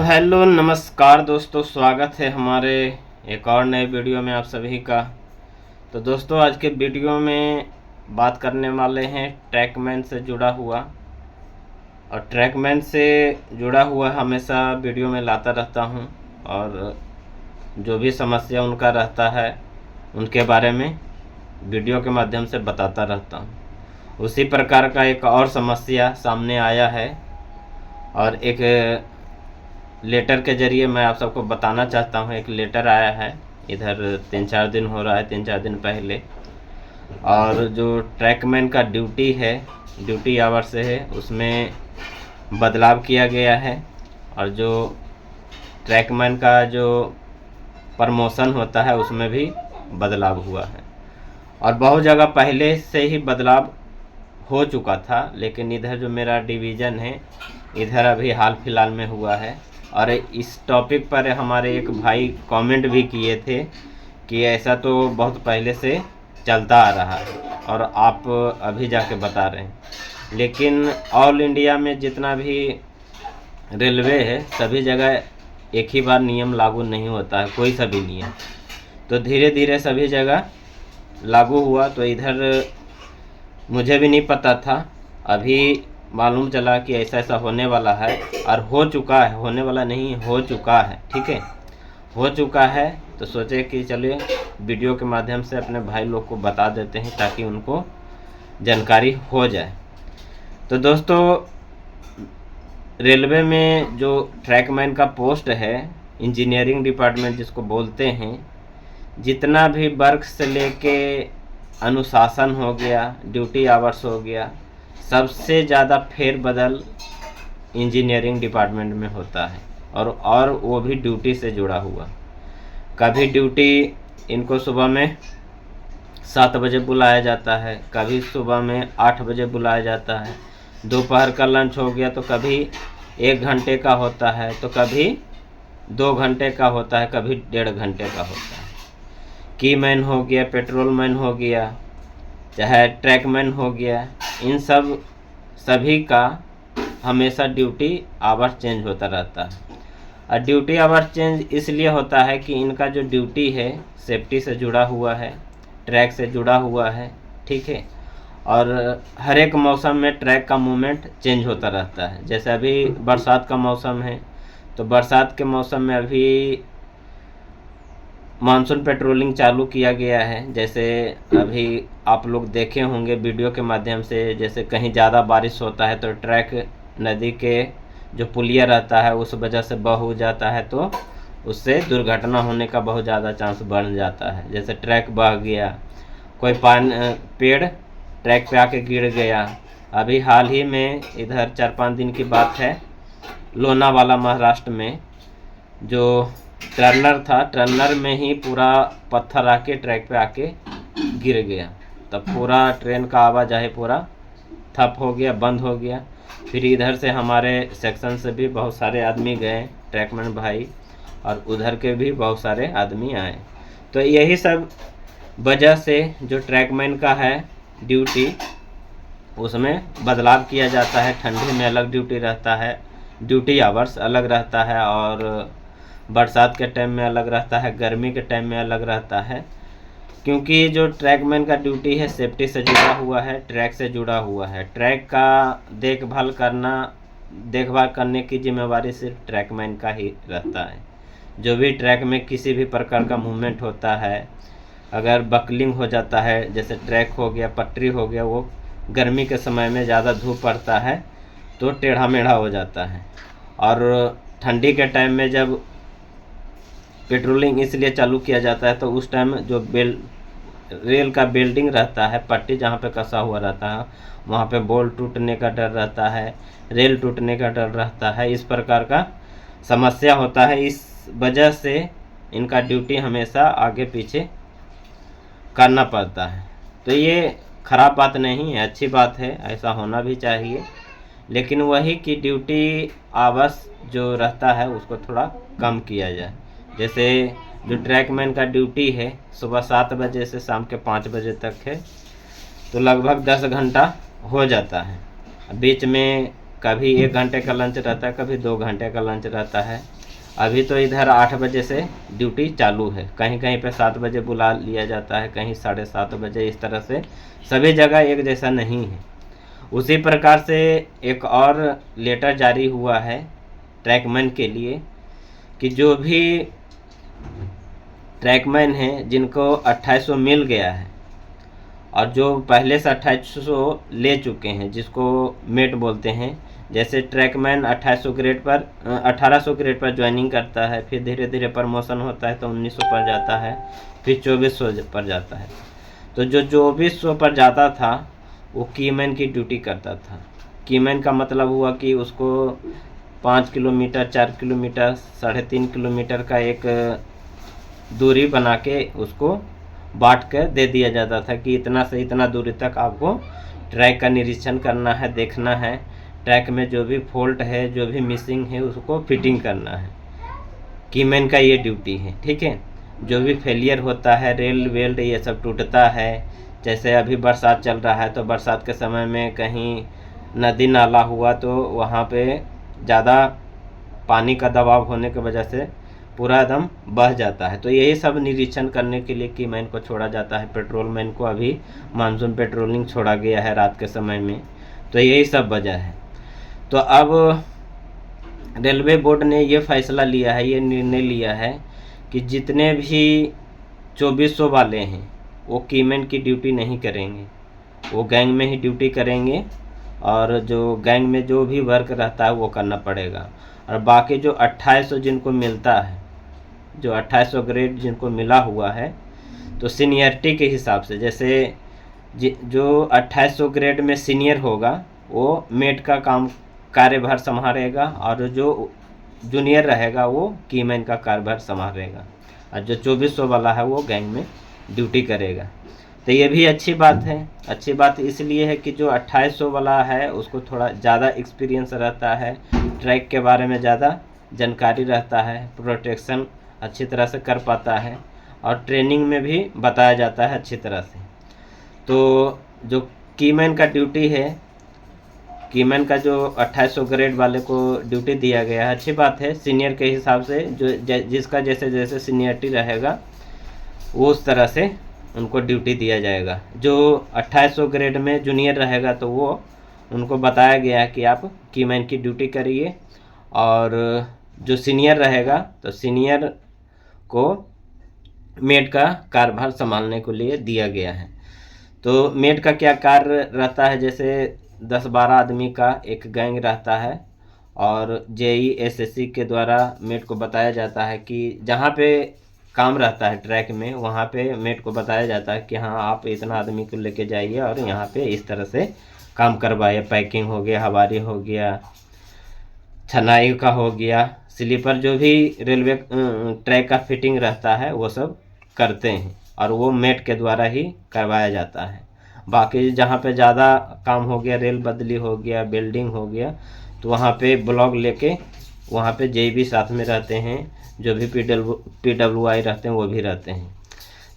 Hello नमस्कार दोस्तों, स्वागत है हमारे एक और नए वीडियो में आप सभी का। तो दोस्तों, आज के वीडियो में बात करने वाले हैं ट्रैकमैन से जुड़ा हुआ। और ट्रैकमैन से जुड़ा हुआ हमेशा वीडियो में लाता रहता हूं, और जो भी समस्या उनका रहता है उनके बारे में वीडियो के माध्यम से बताता रहता हूं। उसी प्रकार का एक और समस्या सामने आया है, और एक लेटर के ज़रिए मैं आप सबको बताना चाहता हूँ। एक लेटर आया है इधर 3-4 दिन हो रहा है, 3-4 दिन पहले। और जो ट्रैकमैन का ड्यूटी है, ड्यूटी आवर से है, उसमें बदलाव किया गया है। और जो ट्रैकमैन का जो प्रमोशन होता है उसमें भी बदलाव हुआ है। और बहुत जगह पहले से ही बदलाव हो चुका था, लेकिन इधर जो मेरा डिवीज़न है इधर अभी हाल फिलहाल में हुआ है। और इस टॉपिक पर हमारे एक भाई कमेंट भी किए थे कि ऐसा तो बहुत पहले से चलता आ रहा है और आप अभी जाके बता रहे हैं। लेकिन ऑल इंडिया में जितना भी रेलवे है सभी जगह एक ही बार नियम लागू नहीं होता है, कोई सा भी नियम। तो धीरे धीरे सभी जगह लागू हुआ। तो इधर मुझे भी नहीं पता था, अभी मालूम चला कि ऐसा ऐसा होने वाला है। और हो चुका है, होने वाला नहीं, हो चुका है। ठीक है, हो चुका है। तो सोचे कि चलिए वीडियो के माध्यम से अपने भाई लोग को बता देते हैं ताकि उनको जानकारी हो जाए। तो दोस्तों, रेलवे में जो ट्रैकमैन का पोस्ट है, इंजीनियरिंग डिपार्टमेंट जिसको बोलते हैं, जितना भी वर्क से लेके अनुशासन हो गया, ड्यूटी आवर्स हो गया, सबसे ज़्यादा फेरबदल इंजीनियरिंग डिपार्टमेंट में होता है। और वो भी ड्यूटी से जुड़ा हुआ। कभी ड्यूटी इनको सुबह में 7 बजे बुलाया जाता है, कभी सुबह में 8 बजे बुलाया जाता है। दोपहर का लंच हो गया तो कभी 1 घंटे का होता है, तो कभी 2 घंटे का होता है, कभी 1.5 घंटे का होता है। की मैन हो गया, पेट्रोल मैन हो गया, चाहे ट्रैकमैन हो गया, इन सभी का हमेशा ड्यूटी आवर चेंज होता रहता है। और ड्यूटी आवर चेंज इसलिए होता है कि इनका जो ड्यूटी है सेफ्टी से जुड़ा हुआ है, ट्रैक से जुड़ा हुआ है। ठीक है, और हर एक मौसम में ट्रैक का मूवमेंट चेंज होता रहता है। जैसे अभी बरसात का मौसम है, तो बरसात के मौसम में अभी मानसून पेट्रोलिंग चालू किया गया है। जैसे अभी आप लोग देखे होंगे वीडियो के माध्यम से, जैसे कहीं ज़्यादा बारिश होता है तो ट्रैक नदी के जो पुलिया रहता है उस वजह से बह जाता है, तो उससे दुर्घटना होने का बहुत ज़्यादा चांस बढ़ जाता है। जैसे ट्रैक बह गया, कोई पेड़ ट्रैक पे आके गिर गया। अभी हाल ही में इधर 4-5 दिन की बात है, लोनावाला महाराष्ट्र में जो टर्नर था, टर्नर में ही पूरा पत्थर आके ट्रैक पे आके गिर गया। तब पूरा ट्रेन का आवाजाही पूरा ठप हो गया, बंद हो गया। फिर इधर से हमारे सेक्शन से भी बहुत सारे आदमी गए, ट्रैकमैन भाई, और उधर के भी बहुत सारे आदमी आए। तो यही सब वजह से जो ट्रैकमैन का है ड्यूटी, उसमें बदलाव किया जाता है। ठंडी में अलग ड्यूटी रहता है, ड्यूटी आवर्स अलग रहता है, और बरसात के टाइम में अलग रहता है, गर्मी के टाइम में अलग रहता है। क्योंकि जो ट्रैकमैन का ड्यूटी है सेफ्टी से जुड़ा हुआ है, ट्रैक से जुड़ा हुआ है। ट्रैक का देखभाल करने की जिम्मेवारी सिर्फ ट्रैकमैन का ही रहता है। जो भी ट्रैक में किसी भी प्रकार का मूवमेंट होता है, अगर बकलिंग हो जाता है, जैसे ट्रैक हो गया, पटरी हो गया, वो गर्मी के समय में ज़्यादा धूप पड़ता है तो टेढ़ा मेढ़ा हो जाता है। और ठंडी के टाइम में जब पेट्रोलिंग इसलिए चालू किया जाता है तो उस टाइम जो रेल का बेल्डिंग रहता है, पट्टी जहाँ पे कसा हुआ रहता है, वहाँ पे बोल्ट टूटने का डर रहता है, रेल टूटने का डर रहता है। इस प्रकार का समस्या होता है। इस वजह से इनका ड्यूटी हमेशा आगे पीछे करना पड़ता है। तो ये खराब बात नहीं है, अच्छी बात है, ऐसा होना भी चाहिए। लेकिन वही कि ड्यूटी आवर्स जो रहता है उसको थोड़ा कम किया जाए। जैसे जो ट्रैकमैन का ड्यूटी है सुबह 7 बजे से शाम के 5 बजे तक है, तो लगभग 10 घंटा हो जाता है। बीच में कभी 1 घंटे का लंच रहता है, कभी 2 घंटे का लंच रहता है। अभी तो इधर 8 बजे से ड्यूटी चालू है, कहीं कहीं पे 7 बजे बुला लिया जाता है, कहीं 7:30 बजे, इस तरह से सभी जगह एक जैसा नहीं है। उसी प्रकार से एक और लेटर जारी हुआ है ट्रैकमैन के लिए कि जो भी ट्रैकमैन हैं जिनको 2800 मिल गया है और जो पहले से 2800 ले चुके हैं, जिसको मेट बोलते हैं, जैसे ट्रैकमैन 2800 ग्रेड पर 1800 ग्रेड पर ज्वाइनिंग करता है, फिर धीरे धीरे प्रमोशन होता है तो 1900 पर जाता है, फिर 2400 पर जाता है। तो जो 2400 पर जाता था वो कीमैन की ड्यूटी करता था। कीमैन का मतलब हुआ कि उसको 5 किलोमीटर, 4 किलोमीटर, 3.5 किलोमीटर का एक दूरी बना के उसको बांट कर दे दिया जाता था कि इतना से इतना दूरी तक आपको ट्रैक का निरीक्षण करना है, देखना है, ट्रैक में जो भी फॉल्ट है, जो भी मिसिंग है उसको फिटिंग करना है। कीमैन का ये ड्यूटी है, ठीक है। जो भी फेलियर होता है, रेल वेल्ड ये सब टूटता है, जैसे अभी बरसात चल रहा है तो बरसात के समय में कहीं नदी नाला हुआ तो वहाँ पे ज़्यादा पानी का दबाव होने की वजह से पूरा एकदम बह जाता है। तो यही सब निरीक्षण करने के लिए कीमैन को छोड़ा जाता है। पेट्रोलमैन को अभी मानसून पेट्रोलिंग छोड़ा गया है रात के समय में, तो यही सब वजह है। तो अब रेलवे बोर्ड ने ये फैसला लिया है, ये निर्णय लिया है कि जितने भी 2400 वाले हैं वो कीमैन की ड्यूटी नहीं करेंगे, वो गैंग में ही ड्यूटी करेंगे और जो गैंग में जो भी वर्क रहता है वो करना पड़ेगा। और बाकी जो 2800 जिनको मिलता है, जो 2800 ग्रेड जिनको मिला हुआ है, तो सीनियरिटी के हिसाब से, जैसे जो 2800 ग्रेड में सीनियर होगा वो मेट का काम कार्यभार संभालेगा और जो जूनियर रहेगा वो कीमैन का कार्यभार संभालेगा और जो 2400 वाला है वो गैंग में ड्यूटी करेगा। तो ये भी अच्छी बात है। अच्छी बात इसलिए है कि जो 2800 वाला है उसको थोड़ा ज़्यादा एक्सपीरियंस रहता है, ट्रैक के बारे में ज़्यादा जानकारी रहता है, प्रोटेक्शन अच्छी तरह से कर पाता है और ट्रेनिंग में भी बताया जाता है अच्छी तरह से। तो जो कीमैन का ड्यूटी है, कीमैन का जो 2800 ग्रेड वाले को ड्यूटी दिया गया है, अच्छी बात है। सीनियर के हिसाब से जो जिसका जैसे जैसे सीनियरिटी रहेगा वो उस तरह से उनको ड्यूटी दिया जाएगा। जो 2800 ग्रेड में जूनियर रहेगा तो वो उनको बताया गया है कि आप कीमैन की ड्यूटी करिए, और जो सीनियर रहेगा तो सीनियर को मेट का कार्यभार संभालने के लिए दिया गया है। तो मेट का क्या कार्य रहता है, जैसे 10-12 आदमी का एक गैंग रहता है और JEE-SSC के द्वारा मेट को बताया जाता है कि जहाँ पे काम रहता है ट्रैक में वहाँ पे मेट को बताया जाता है कि हाँ आप इतना आदमी को लेके जाइए और यहाँ पे इस तरह से काम करवाइए। पैकिंग हो गया, हवारी हो गया, छनाई का हो गया, स्लीपर जो भी रेलवे ट्रैक का फिटिंग रहता है वो सब करते हैं और वो मेट के द्वारा ही करवाया जाता है। बाकी जहाँ पे ज़्यादा काम हो गया, रेल बदली हो गया, बिल्डिंग हो गया, तो वहाँ पे ब्लॉक लेके वहाँ पे JB साथ में रहते हैं, जो भी PWI रहते हैं वो भी रहते हैं।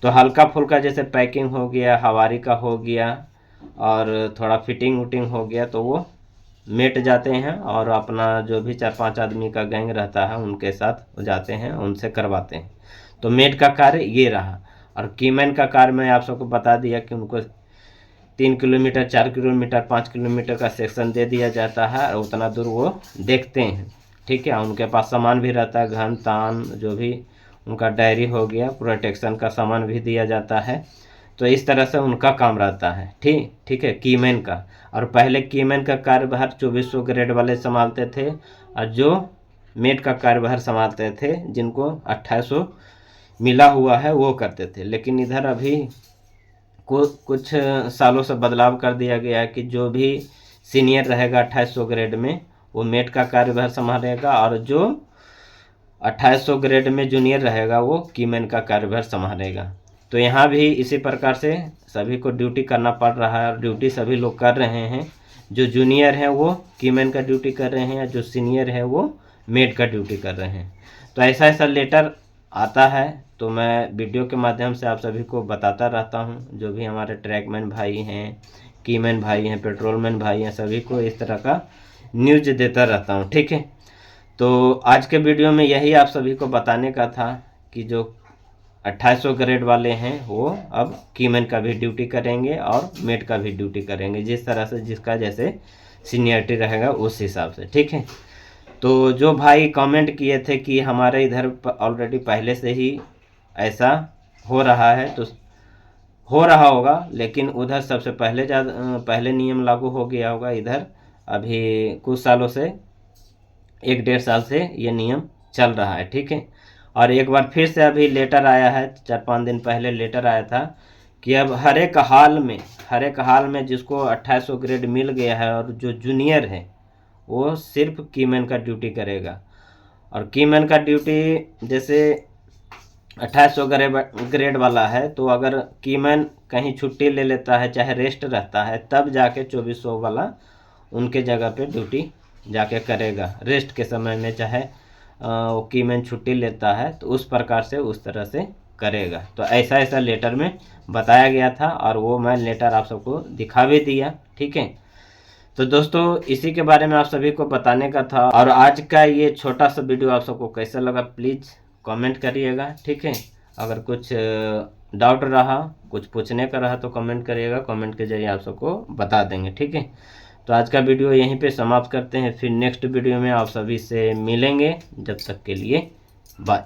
तो हल्का फुल्का जैसे पैकिंग हो गया, हवारी का हो गया और थोड़ा फिटिंग वुटिंग हो गया तो वो मेट जाते हैं और अपना जो भी 4-5 आदमी का गैंग रहता है उनके साथ जाते हैं, उनसे करवाते हैं। तो मेट का कार्य ये रहा। और कीमैन का कार्य मैं आप सबको बता दिया कि उनको 3 किलोमीटर, 4 किलोमीटर, 5 किलोमीटर का सेक्शन दे दिया जाता है और उतना दूर वो देखते हैं, ठीक है। उनके पास सामान भी रहता है, घन तान जो भी उनका डायरी हो गया, प्रोटेक्शन का सामान भी दिया जाता है। तो इस तरह से उनका काम रहता है, ठीक है कीमैन का। और पहले कीमैन का कार्यभार 2400 ग्रेड वाले संभालते थे और जो मेट का कार्यभार संभालते थे जिनको 2800 मिला हुआ है वो करते थे। लेकिन इधर अभी कुछ सालों से बदलाव कर दिया गया है कि जो भी सीनियर रहेगा 2800 ग्रेड में वो मेट का कार्यभार संभालेगा और जो 2800 ग्रेड में जूनियर रहेगा वो कीमैन का कार्यभार संभालेगा। तो यहाँ भी इसी प्रकार से सभी को ड्यूटी करना पड़ रहा है और ड्यूटी सभी लोग कर रहे हैं। जो जूनियर हैं वो कीमैन का ड्यूटी कर रहे हैं, जो सीनियर है वो मेट का ड्यूटी कर रहे हैं। तो ऐसा ऐसा लेटर आता है तो मैं वीडियो के माध्यम से आप सभी को बताता रहता हूँ। जो भी हमारे ट्रैकमैन भाई हैं, कीमैन भाई हैं, पेट्रोलमैन भाई हैं, सभी को इस तरह का न्यूज देता रहता हूँ, ठीक है। तो आज के वीडियो में यही आप सभी को बताने का था कि जो 2800 ग्रेड वाले हैं वो अब कीमैन का भी ड्यूटी करेंगे और मेट का भी ड्यूटी करेंगे, जिस तरह से जिसका जैसे सीनियरिटी रहेगा उस हिसाब से, ठीक है। तो जो भाई कमेंट किए थे कि हमारे इधर ऑलरेडी पहले से ही ऐसा हो रहा है, तो हो रहा होगा, लेकिन उधर सबसे पहले नियम लागू हो गया होगा। इधर अभी कुछ सालों से 1-1.5 साल से ये नियम चल रहा है, ठीक है। और एक बार फिर से अभी लेटर आया है, 4-5 दिन पहले लेटर आया था कि अब हर एक हाल में जिसको 2800 ग्रेड मिल गया है और जो जूनियर है वो सिर्फ कीमैन का ड्यूटी करेगा। और कीमैन का ड्यूटी जैसे 2800 ग्रेड वाला है, तो अगर कीमैन कहीं छुट्टी ले लेता है, चाहे रेस्ट रहता है, तब जाके 2400 वाला उनके जगह पे ड्यूटी जाके करेगा। रेस्ट के समय में चाहे वो कीमैन छुट्टी लेता है तो उस प्रकार से उस तरह से करेगा। तो ऐसा लेटर में बताया गया था और वो मैं लेटर आप सबको दिखा भी दिया, ठीक है। तो दोस्तों इसी के बारे में आप सभी को बताने का था। और आज का ये छोटा सा वीडियो आप सबको कैसा लगा प्लीज़ कमेंट करिएगा, ठीक है। अगर कुछ डाउट रहा, कुछ पूछने का रहा तो कमेंट करिएगा, कमेंट के जरिए आप सबको बता देंगे, ठीक है। तो आज का वीडियो यहीं पे समाप्त करते हैं, फिर नेक्स्ट वीडियो में आप सभी से मिलेंगे। जब तक के लिए बाय।